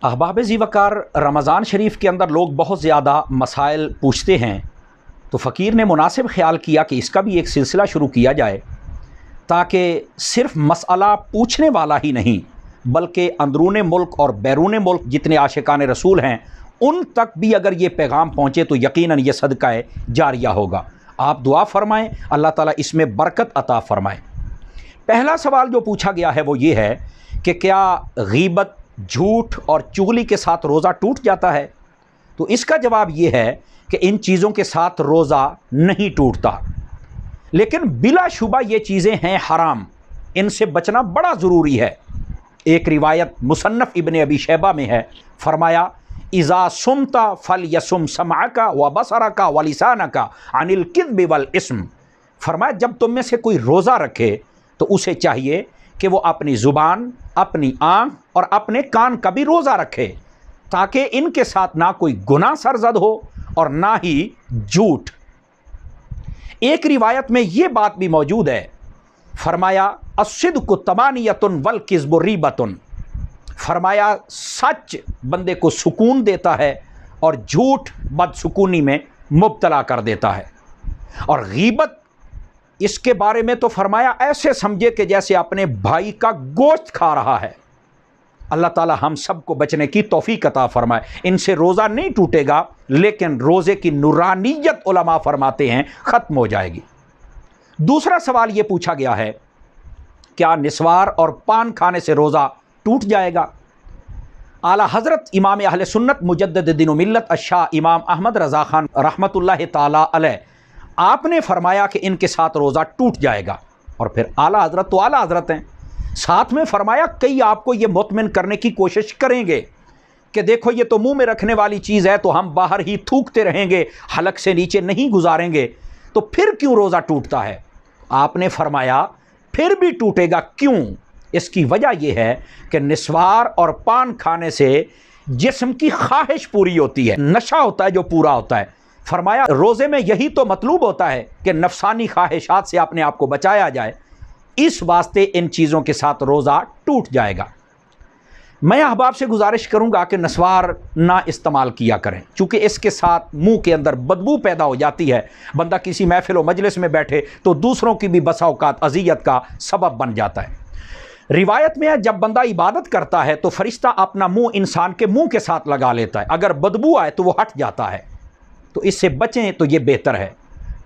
احباب ذی وقار، رمضان شریف کے اندر لوگ بہت زیادہ مسائل پوچھتے ہیں، تو فقیر نے مناسب خیال کیا کہ اس کا بھی ایک سلسلہ شروع کیا جائے تاکہ صرف مسئلہ پوچھنے والا ہی نہیں بلکہ اندرون ملک اور بیرون ملک جتنے عاشقان رسول ہیں ان تک بھی اگر یہ پیغام پہنچے تو یقیناً یہ صدقہ جاریہ ہوگا۔ آپ دعا فرمائیں، اللہ تعالیٰ اس میں برکت عطا فرمائیں۔ پہلا سوال جو پوچھا گیا ہے وہ یہ ہے کہ کیا غیبت، جھوٹ اور چغلی کے ساتھ روزہ ٹوٹ جاتا ہے؟ تو اس کا جواب یہ ہے کہ ان چیزوں کے ساتھ روزہ نہیں ٹوٹتا، لیکن بلا شبہ یہ چیزیں ہیں حرام، ان سے بچنا بڑا ضروری ہے۔ ایک روایت مصنف ابن ابی شیبہ میں ہے، فرمایا اذا صمت فلیصم سمعک وبصرک ولسانک عن الکذب والاسم۔ فرمایا جب تم میں سے کوئی روزہ رکھے تو اسے چاہیے کہ وہ اپنی زبان، اپنی آنکھ اور اپنے کان کا بھی روزہ رکھے تاکہ ان کے ساتھ نہ کوئی گناہ سرزد ہو اور نہ ہی جھوٹ۔ ایک روایت میں یہ بات بھی موجود ہے، فرمایا الصدق طمانیۃ والکذب ریبۃ۔ فرمایا سچ بندے کو سکون دیتا ہے اور جھوٹ بدسکونی میں مبتلا کر دیتا ہے۔ اور غیبت اس کے بارے میں تو فرمایا ایسے سمجھے کہ جیسے اپنے بھائی کا گوشت کھا رہا ہے۔ اللہ تعالی ہم سب کو بچنے کی توفیق عطا فرمائے۔ ان سے روزہ نہیں ٹوٹے گا لیکن روزے کی نورانیت علماء فرماتے ہیں ختم ہو جائے گی۔ دوسرا سوال یہ پوچھا گیا ہے، کیا نسوار اور پان کھانے سے روزہ ٹوٹ جائے گا؟ اعلیٰ حضرت امام اہل سنت مجدد دین و ملت الشاہ امام احمد رضا خان رحمۃ اللہ تعالی علیہ، آپ نے فرمایا کہ ان کے ساتھ روزہ ٹوٹ جائے گا۔ اور پھر اعلیٰ حضرت تو اعلیٰ حضرت ہیں، ساتھ میں فرمایا کئی آپ کو یہ مطمئن کرنے کی کوشش کریں گے کہ دیکھو یہ تو منہ میں رکھنے والی چیز ہے تو ہم باہر ہی تھوکتے رہیں گے، حلق سے نیچے نہیں گزاریں گے، تو پھر کیوں روزہ ٹوٹتا ہے؟ آپ نے فرمایا پھر بھی ٹوٹے گا، کیوں؟ اس کی وجہ یہ ہے کہ نسوار اور پان کھانے سے جسم کی خواہش پوری ہوتی ہے، نشہ ہوتا ہے جو پورا ہوتا ہے۔ فرمایا روزے میں یہی تو مطلوب ہوتا ہے کہ نفسانی خواہشات سے اپنے آپ کو بچایا جائے، اس واسطے ان چیزوں کے ساتھ روزہ ٹوٹ جائے گا۔ میں احباب سے گزارش کروں گا کہ نسوار نہ استعمال کیا کریں، چونکہ اس کے ساتھ منہ کے اندر بدبو پیدا ہو جاتی ہے، بندہ کسی محفل و مجلس میں بیٹھے تو دوسروں کی بھی بسا اوقات اذیت کا سبب بن جاتا ہے۔ روایت میں ہے جب بندہ عبادت کرتا ہے تو فرشتہ اپنا منہ انسان کے منہ کے ساتھ لگا لیتا ہے، اگر بدبو آئے تو وہ ہٹ جاتا ہے، تو اس سے بچیں تو یہ بہتر ہے۔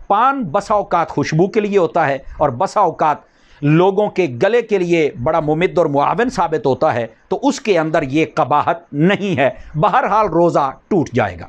پان بسا اوقات خوشبو کے لیے ہوتا ہے اور بسا اوقات لوگوں کے گلے کے لیے بڑا ممد اور معاون ثابت ہوتا ہے، تو اس کے اندر یہ قباحت نہیں ہے۔ بہرحال روزہ ٹوٹ جائے گا۔